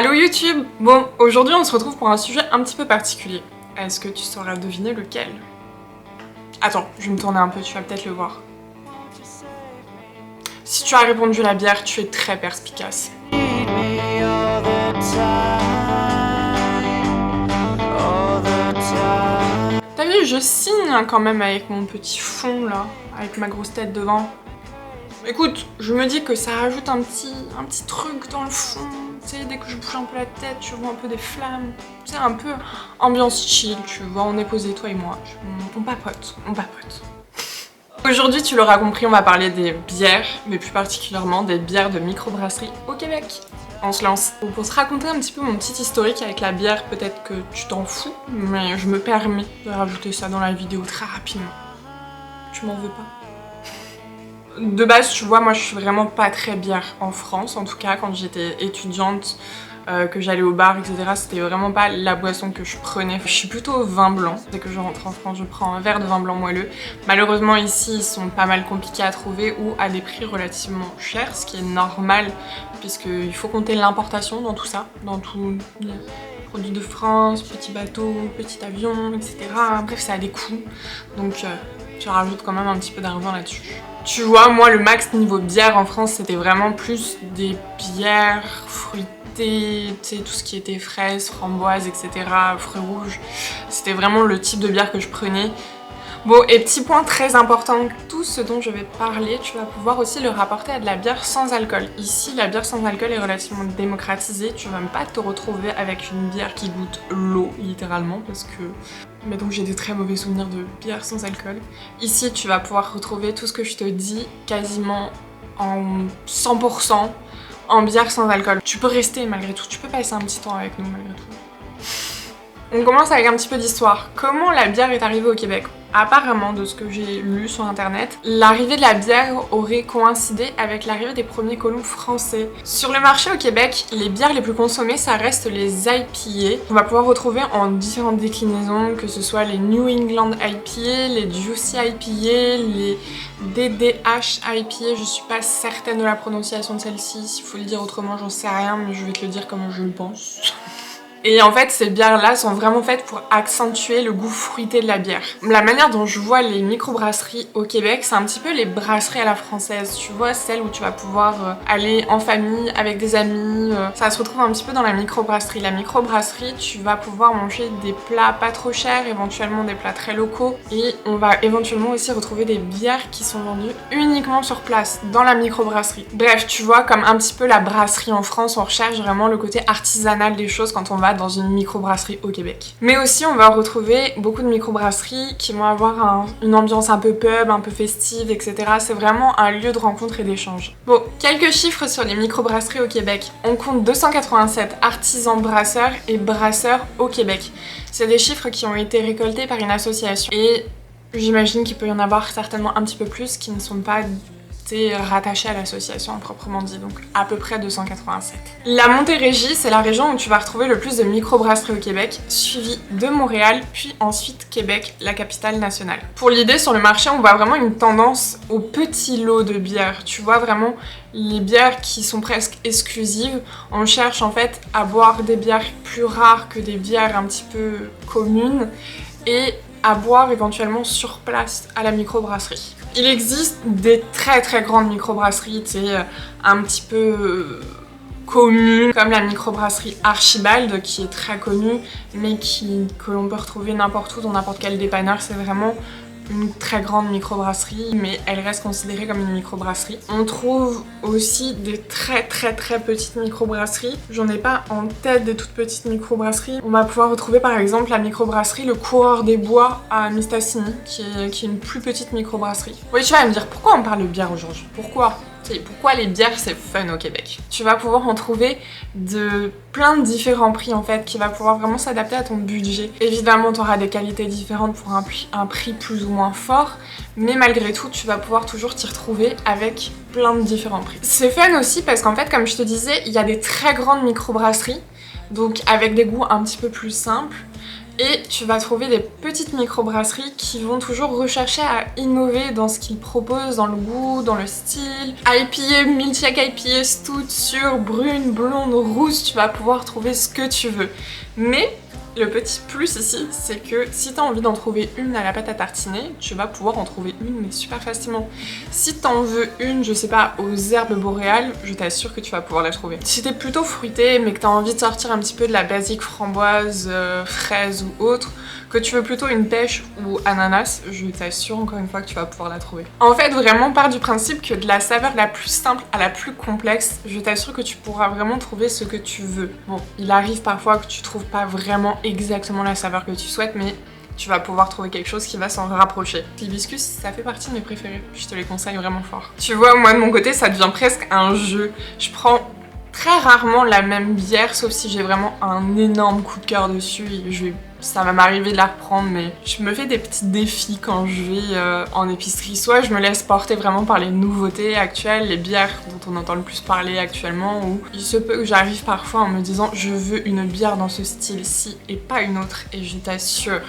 Allô YouTube! Bon, aujourd'hui on se retrouve pour un sujet un petit peu particulier. Est-ce que tu sauras deviner lequel? Attends, je vais me tourner un peu, tu vas peut-être le voir. Si tu as répondu la bière, tu es très perspicace. T'as vu, je signe quand même avec mon petit fond là, avec ma grosse tête devant. Écoute, je me dis que ça rajoute un petit truc dans le fond. Tu sais, dès que je bouge un peu la tête, tu vois un peu des flammes. Tu sais, un peu ambiance chill, tu vois, on est posé, toi et moi. On papote, on papote. Aujourd'hui, tu l'auras compris, on va parler des bières, mais plus particulièrement des bières de microbrasserie au Québec. On se lance. Pour se raconter un petit peu mon petit historique avec la bière, peut-être que tu t'en fous, mais je me permets de rajouter ça dans la vidéo très rapidement. Tu m'en veux pas? De base, tu vois, moi je suis vraiment pas très bière en France, en tout cas quand j'étais étudiante, que j'allais au bar, etc. C'était vraiment pas la boisson que je prenais. Je suis plutôt vin blanc. Dès que je rentre en France, je prends un verre de vin blanc moelleux. Malheureusement ici, ils sont pas mal compliqués à trouver ou à des prix relativement chers, ce qui est normal puisqu'il faut compter l'importation dans tout ça, dans tous les produits de France, petits bateaux, petits avions, etc. Bref, ça a des coûts, donc tu rajoutes quand même un petit peu d'argent là-dessus. Tu vois, moi, le max niveau bière en France, c'était vraiment plus des bières fruitées, tu sais, tout ce qui était fraises, framboises, etc., fruits rouges. C'était vraiment le type de bière que je prenais. Bon, et petit point très important, tout ce dont je vais parler, tu vas pouvoir aussi le rapporter à de la bière sans alcool. Ici, la bière sans alcool est relativement démocratisée, tu vas même pas te retrouver avec une bière qui goûte l'eau, littéralement, parce que... Mais donc j'ai des très mauvais souvenirs de bière sans alcool. Ici, tu vas pouvoir retrouver tout ce que je te dis quasiment en 100% en bière sans alcool. Tu peux rester malgré tout, tu peux passer un petit temps avec nous malgré tout. On commence avec un petit peu d'histoire. Comment la bière est arrivée au Québec? Apparemment, de ce que j'ai lu sur internet, l'arrivée de la bière aurait coïncidé avec l'arrivée des premiers colons français. Sur le marché au Québec, les bières les plus consommées, ça reste les IPA. On va pouvoir retrouver en différentes déclinaisons, que ce soit les New England IPA, les Juicy IPA, les DDH IPA, je suis pas certaine de la prononciation de celle-ci, s'il faut le dire autrement, j'en sais rien, mais je vais te le dire comme je le pense. Et en fait, ces bières-là sont vraiment faites pour accentuer le goût fruité de la bière. La manière dont je vois les microbrasseries au Québec, c'est un petit peu les brasseries à la française. Tu vois, celles où tu vas pouvoir aller en famille, avec des amis. Ça se retrouve un petit peu dans la microbrasserie. La microbrasserie, tu vas pouvoir manger des plats pas trop chers, éventuellement des plats très locaux. Et on va éventuellement aussi retrouver des bières qui sont vendues uniquement sur place, dans la microbrasserie. Bref, tu vois, comme un petit peu la brasserie en France, on recherche vraiment le côté artisanal des choses quand on va dans une microbrasserie au Québec. Mais aussi on va retrouver beaucoup de microbrasseries qui vont avoir une ambiance un peu pub, un peu festive, etc. C'est vraiment un lieu de rencontre et d'échange. Bon, quelques chiffres sur les microbrasseries au Québec. On compte 287 artisans brasseurs et brasseurs au Québec. C'est des chiffres qui ont été récoltés par une association et j'imagine qu'il peut y en avoir certainement un petit peu plus qui ne sont pas rattaché à l'association proprement dit, donc à peu près 287. La Montérégie, c'est la région où tu vas retrouver le plus de microbrasseries au Québec, suivi de Montréal, puis ensuite Québec, la capitale nationale. Pour l'idée, sur le marché, on voit vraiment une tendance aux petits lots de bières. Tu vois vraiment les bières qui sont presque exclusives. On cherche en fait à boire des bières plus rares que des bières un petit peu communes et à boire éventuellement sur place à la microbrasserie. Il existe des très grandes microbrasseries, tu sais, un petit peu communes, comme la microbrasserie Archibald, qui est très connue, mais que l'on peut retrouver n'importe où, dans n'importe quel dépanneur. C'est vraiment une très grande microbrasserie, mais elle reste considérée comme une microbrasserie. On trouve aussi des très petites microbrasseries. J'en ai pas en tête des toutes petites microbrasseries. On va pouvoir retrouver par exemple la microbrasserie Le Coureur des Bois à Mistassini, qui est une plus petite microbrasserie. Oui, tu vas me dire, pourquoi on parle de bière aujourd'hui? Pourquoi les bières c'est fun au Québec? Tu vas pouvoir en trouver de plein de différents prix en fait, qui va pouvoir vraiment s'adapter à ton budget. Évidemment, tu auras des qualités différentes pour un prix plus ou moins fort, mais malgré tout, tu vas pouvoir toujours t'y retrouver avec plein de différents prix. C'est fun aussi parce qu'en fait, comme je te disais, il y a des très grandes microbrasseries, donc avec des goûts un petit peu plus simples. Et tu vas trouver des petites microbrasseries qui vont toujours rechercher à innover dans ce qu'ils proposent, dans le goût, dans le style. IPA, milkshake IPA, stout, sûre, brune, blonde, rousse, tu vas pouvoir trouver ce que tu veux. Mais le petit plus ici, c'est que si t'as envie d'en trouver une à la pâte à tartiner, tu vas pouvoir en trouver une, mais super facilement. Si t'en veux une, je sais pas, aux herbes boréales, je t'assure que tu vas pouvoir la trouver. Si t'es plutôt fruité, mais que t'as envie de sortir un petit peu de la basique framboise, fraise ou autre, que tu veux plutôt une pêche ou ananas, je t'assure encore une fois que tu vas pouvoir la trouver. En fait, vraiment, part du principe que de la saveur la plus simple à la plus complexe, je t'assure que tu pourras vraiment trouver ce que tu veux. Bon, il arrive parfois que tu trouves pas vraiment exactement la saveur que tu souhaites, mais tu vas pouvoir trouver quelque chose qui va s'en rapprocher. L'hibiscus, ça fait partie de mes préférés, je te les conseille vraiment fort. Tu vois, moi de mon côté, ça devient presque un jeu. Je prends très rarement la même bière, sauf si j'ai vraiment un énorme coup de cœur dessus et ça va m'arriver de la reprendre, mais je me fais des petits défis quand je vais en épicerie. Soit je me laisse porter vraiment par les nouveautés actuelles, les bières dont on entend le plus parler actuellement, ou il se peut que j'arrive parfois en me disant je veux une bière dans ce style-ci et pas une autre, et je t'assure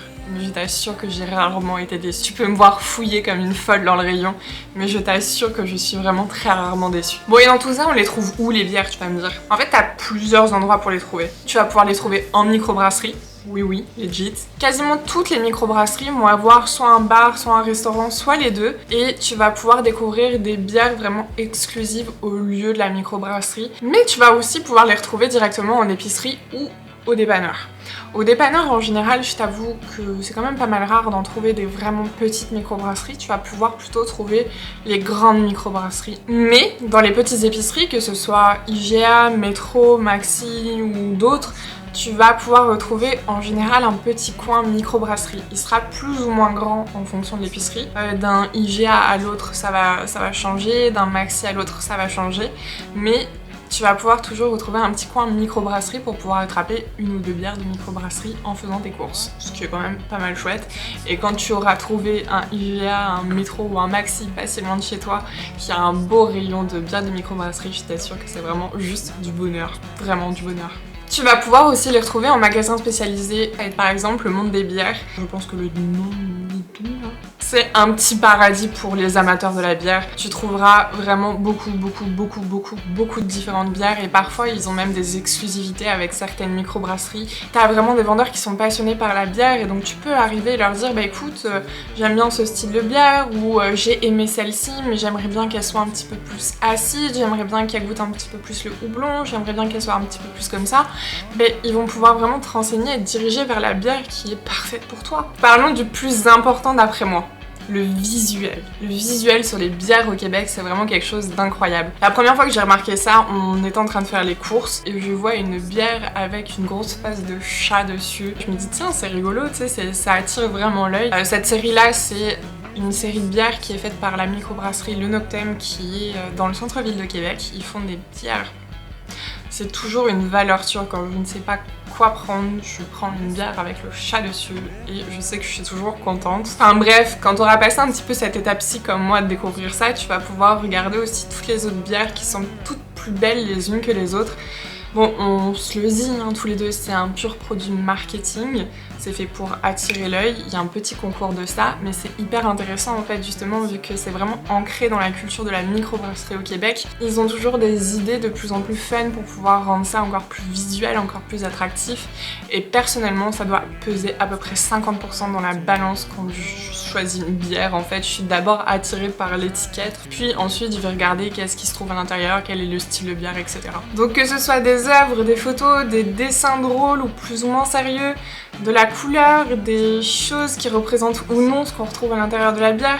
que j'ai rarement été déçue. Tu peux me voir fouiller comme une folle dans le rayon, mais je t'assure que je suis vraiment très rarement déçue. Bon, et dans tout ça, on les trouve où les bières, tu vas me dire? En fait, t'as plusieurs endroits pour les trouver. Tu vas pouvoir les trouver en microbrasserie. Oui, legit. Quasiment toutes les microbrasseries vont avoir soit un bar, soit un restaurant, soit les deux. Et tu vas pouvoir découvrir des bières vraiment exclusives au lieu de la microbrasserie. Mais tu vas aussi pouvoir les retrouver directement en épicerie ou au dépanneur. Au dépanneur, en général, je t'avoue que c'est quand même pas mal rare d'en trouver des vraiment petites microbrasseries. Tu vas pouvoir plutôt trouver les grandes microbrasseries. Mais dans les petites épiceries, que ce soit IGA, Métro, Maxi ou d'autres, tu vas pouvoir retrouver en général un petit coin microbrasserie. Il sera plus ou moins grand en fonction de l'épicerie. D'un IGA à l'autre, ça va changer. D'un Maxi à l'autre, ça va changer. Mais tu vas pouvoir toujours retrouver un petit coin microbrasserie pour pouvoir attraper une ou deux bières de microbrasserie en faisant tes courses, ce qui est quand même pas mal chouette. Et quand tu auras trouvé un IGA, un Métro ou un Maxi pas si loin de chez toi, qui a un beau rayon de bières de microbrasserie, je t'assure que c'est vraiment juste du bonheur, vraiment du bonheur. Tu vas pouvoir aussi les retrouver en magasin spécialisé, avec par exemple le Monde des bières. Je pense que le nom dit tout là. C'est un petit paradis pour les amateurs de la bière. Tu trouveras vraiment beaucoup de différentes bières et parfois ils ont même des exclusivités avec certaines microbrasseries. T'as vraiment des vendeurs qui sont passionnés par la bière et donc tu peux arriver et leur dire bah écoute, j'aime bien ce style de bière ou j'ai aimé celle-ci mais j'aimerais bien qu'elle soit un petit peu plus acide, j'aimerais bien qu'elle goûte un petit peu plus le houblon, j'aimerais bien qu'elle soit un petit peu plus comme ça. Mais ils vont pouvoir vraiment te renseigner et te diriger vers la bière qui est parfaite pour toi. Parlons du plus important d'après moi. Le visuel. Le visuel sur les bières au Québec, c'est vraiment quelque chose d'incroyable. La première fois que j'ai remarqué ça, on était en train de faire les courses et je vois une bière avec une grosse face de chat dessus. Je me dis tiens, c'est rigolo, tu sais, ça attire vraiment l'œil. Cette série-là, c'est une série de bières qui est faite par la microbrasserie Le Noctem qui est dans le centre-ville de Québec. Ils font des bières. C'est toujours une valeur sûre quand je ne sais pas quoi prendre, je prends une bière avec le chat dessus et je sais que je suis toujours contente. Enfin bref, quand tu auras passé un petit peu cette étape-ci comme moi de découvrir ça, tu vas pouvoir regarder aussi toutes les autres bières qui sont toutes plus belles les unes que les autres. Bon, on se le dit, hein, tous les deux, c'est un pur produit marketing, c'est fait pour attirer l'œil, il y a un petit concours de ça, mais c'est hyper intéressant en fait justement vu que c'est vraiment ancré dans la culture de la microbrasserie au Québec. Ils ont toujours des idées de plus en plus fun pour pouvoir rendre ça encore plus visuel, encore plus attractif, et personnellement ça doit peser à peu près 50% dans la balance quand je choisis une bière. En fait, je suis d'abord attirée par l'étiquette, puis ensuite je vais regarder qu'est-ce qui se trouve à l'intérieur, quel est le style de bière, etc. Donc que ce soit des œuvres, des photos, des dessins drôles ou plus ou moins sérieux, de la couleur, des choses qui représentent ou non ce qu'on retrouve à l'intérieur de la bière,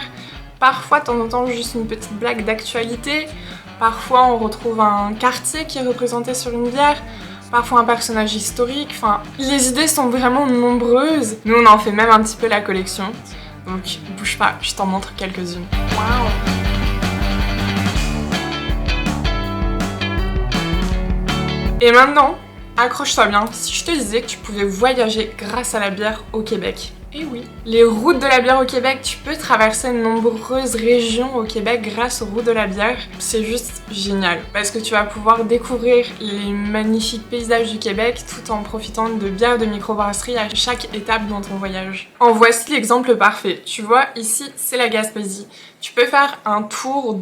parfois de temps en temps juste une petite blague d'actualité, parfois on retrouve un quartier qui est représenté sur une bière, parfois un personnage historique, enfin les idées sont vraiment nombreuses. Nous on en fait même un petit peu la collection, donc bouge pas, je t'en montre quelques-unes. Waouh! Et maintenant, accroche-toi bien, si je te disais que tu pouvais voyager grâce à la bière au Québec, Et oui, les routes de la bière au Québec, tu peux traverser de nombreuses régions au Québec grâce aux routes de la bière. C'est juste génial parce que tu vas pouvoir découvrir les magnifiques paysages du Québec tout en profitant de bières de microbrasserie à chaque étape dans ton voyage. En voici l'exemple parfait. Tu vois, ici, c'est la Gaspésie. Tu peux faire un tour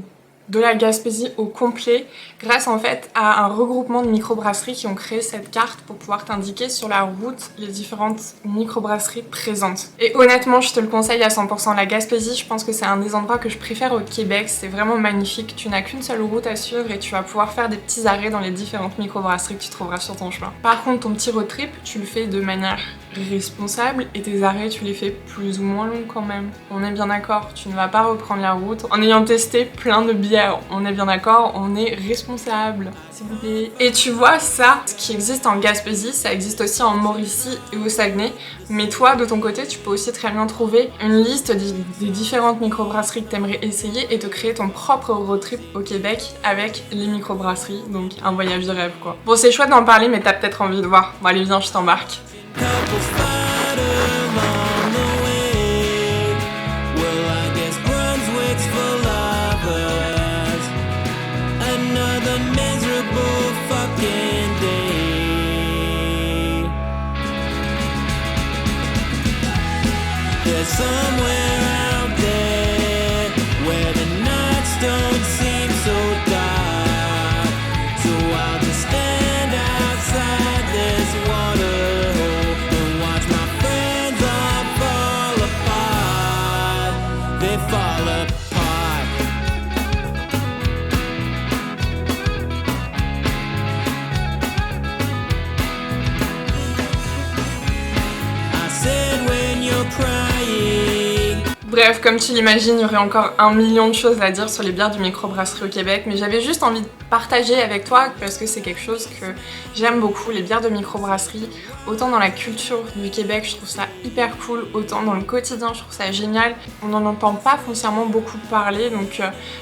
de la Gaspésie au complet grâce en fait à un regroupement de microbrasseries qui ont créé cette carte pour pouvoir t'indiquer sur la route les différentes microbrasseries présentes. Et honnêtement, je te le conseille à 100%. La Gaspésie, je pense que c'est un des endroits que je préfère au Québec. C'est vraiment magnifique. Tu n'as qu'une seule route à suivre et tu vas pouvoir faire des petits arrêts dans les différentes microbrasseries que tu trouveras sur ton chemin. Par contre, ton petit road trip, tu le fais de manière responsable et tes arrêts, tu les fais plus ou moins longs quand même. On est bien d'accord, tu ne vas pas reprendre la route en ayant testé plein de bières. On est bien d'accord, on est responsable, s'il vous plaît. Et tu vois, ça, ce qui existe en Gaspésie, ça existe aussi en Mauricie et au Saguenay. Mais toi, de ton côté, tu peux aussi très bien trouver une liste des différentes microbrasseries que tu aimerais essayer et te créer ton propre road trip au Québec avec les microbrasseries. Donc un voyage de rêve, quoi. Bon, c'est chouette d'en parler, mais t'as peut-être envie de voir. Bon, allez, viens, je t'embarque. Somewhere out there where the nights don't seem so dark, so I'll just stand outside this waterhole and watch my friends all fall apart. They fall apart. I said when you're crying. Bref, comme tu l'imagines, il y aurait encore 1 million de choses à dire sur les bières du microbrasserie au Québec, mais j'avais juste envie de partager avec toi parce que c'est quelque chose que j'aime beaucoup, les bières de microbrasserie. Autant dans la culture du Québec, je trouve ça hyper cool, autant dans le quotidien, je trouve ça génial. On n'en entend pas foncièrement beaucoup parler, donc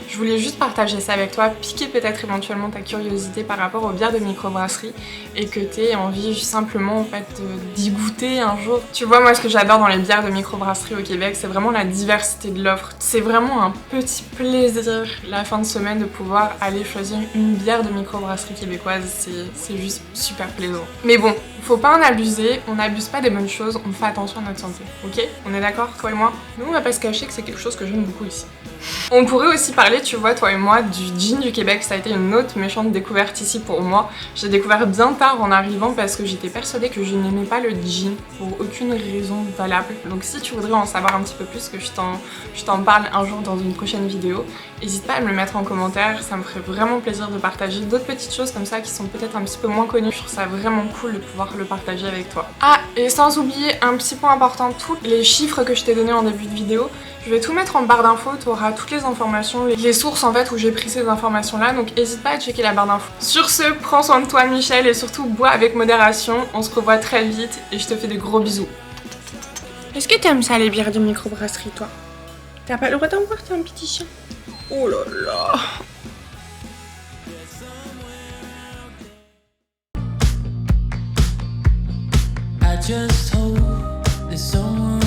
je voulais juste partager ça avec toi, piquer peut-être éventuellement ta curiosité par rapport aux bières de microbrasserie et que t'aies envie simplement en fait d'y goûter un jour. Tu vois, moi ce que j'adore dans les bières de microbrasserie au Québec, c'est vraiment la diversité de l'offre. C'est vraiment un petit plaisir la fin de semaine de pouvoir aller choisir une bière de microbrasserie québécoise, c'est juste super plaisant. Mais bon, faut pas en abuser, on n'abuse pas des bonnes choses, on fait attention à notre santé, ok? On est d'accord, toi et moi? Nous, on va pas se cacher que c'est quelque chose que j'aime beaucoup ici. On pourrait aussi parler, tu vois, toi et moi, du gin du Québec. Ça a été une autre méchante découverte ici pour moi. J'ai découvert bien tard en arrivant parce que j'étais persuadée que je n'aimais pas le gin pour aucune raison valable. Donc si tu voudrais en savoir un petit peu plus, que je t'en parle un jour dans une prochaine vidéo, n'hésite pas à me le mettre en commentaire. Ça me ferait vraiment plaisir de partager d'autres petites choses comme ça qui sont peut-être un petit peu moins connues. Je trouve ça vraiment cool de pouvoir le partager avec toi. Ah, et sans oublier un petit point important, tous les chiffres que je t'ai donnés en début de vidéo, je vais tout mettre en barre d'infos, tu auras toutes les informations, les sources en fait où j'ai pris ces informations là, donc n'hésite pas à checker la barre d'infos. Sur ce, prends soin de toi Michel et surtout bois avec modération, on se revoit très vite et je te fais des gros bisous. Est-ce que t'aimes ça les bières de microbrasserie toi? T'as pas le droit d'en boire, t'es un petit chien. Oh là là. I just hope there's someone